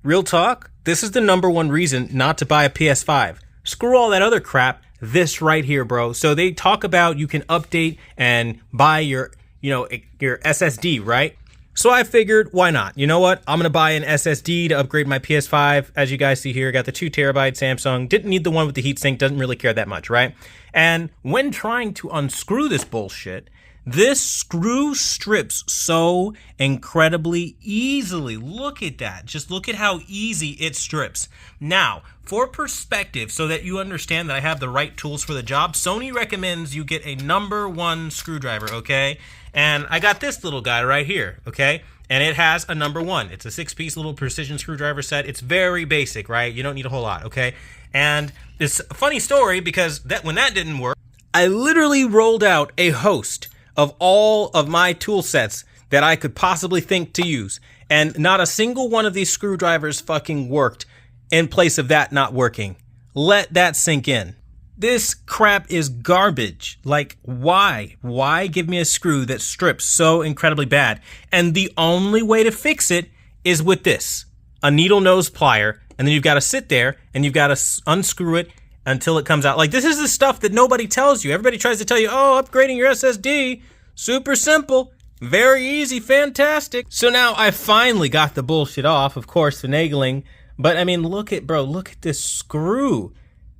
Real talk, this is the #1 reason not to buy a PS5. Screw all that other crap, this right here, bro. So they talk about you can update and buy your SSD, right? So I figured, why not? You know what? I'm going to buy an SSD to upgrade my PS5. As you guys see here, I got the 2TB Samsung. Didn't need the one with the heatsink. Doesn't really care that much, right? And when trying to unscrew this bullshit, this screw strips so incredibly easily. Look at that. Just look at how easy it strips. Now, for perspective, so that you understand that I have the right tools for the job, Sony recommends you get a #1 screwdriver, okay? And I got this little guy right here, okay? And it has a #1. It's a 6-piece little precision screwdriver set. It's very basic, right? You don't need a whole lot, okay? And it's a funny story because when that didn't work, I literally rolled out a host of all of my tool sets that I could possibly think to use. And not a single one of these screwdrivers fucking worked in place of that not working. Let that sink in. This crap is garbage. Like, why? Why give me a screw that strips so incredibly bad? And the only way to fix it is with this, a needle nose plier. And then you've got to sit there and you've got to unscrew it until it comes out. Like, this is the stuff that nobody tells you. Everybody tries to tell you, oh, upgrading your SSD, super simple, very easy, fantastic. So now I finally got the bullshit off, of course, finagling. But I mean, look at this screw.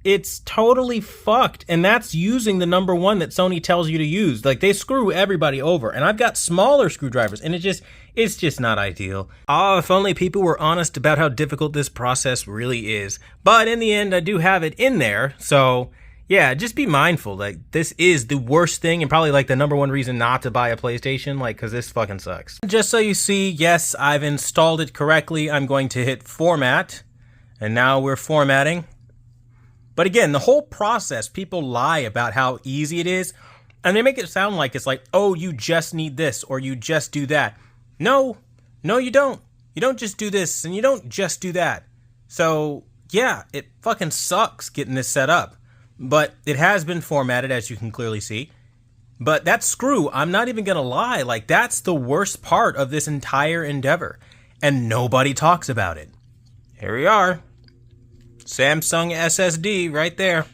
It's totally fucked. And that's using the #1 that Sony tells you to use. Like, they screw everybody over. And I've got smaller screwdrivers, and it's just not ideal. Oh, if only people were honest about how difficult this process really is. But in the end, I do have it in there. So yeah, just be mindful. Like, this is the worst thing and probably like the #1 reason not to buy a PlayStation, like, because this fucking sucks. Just so you see, yes, I've installed it correctly. I'm going to hit format, and now we're formatting. But again, the whole process, people lie about how easy it is, and they make it sound like it's like, oh, you just need this or you just do that. No, you don't. You don't just do this and you don't just do that. So yeah, it fucking sucks getting this set up. But it has been formatted, as you can clearly see. But that screw, I'm not even gonna lie, like, that's the worst part of this entire endeavor. And nobody talks about it. Here we are. Samsung SSD right there.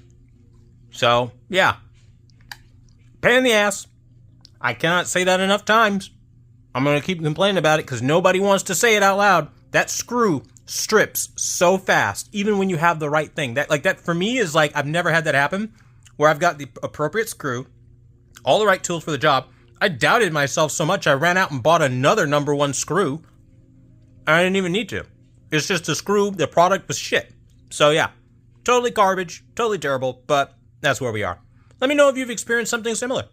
So, yeah. Pain in the ass. I cannot say that enough times. I'm going to keep complaining about it because nobody wants to say it out loud. That screw strips so fast, even when you have the right thing. That for me is like, I've never had that happen, where I've got the appropriate screw, all the right tools for the job. I doubted myself so much I ran out and bought another #1 screw. I didn't even need to. It's just a screw. The product was shit. So yeah, totally garbage, totally terrible, but that's where we are. Let me know if you've experienced something similar.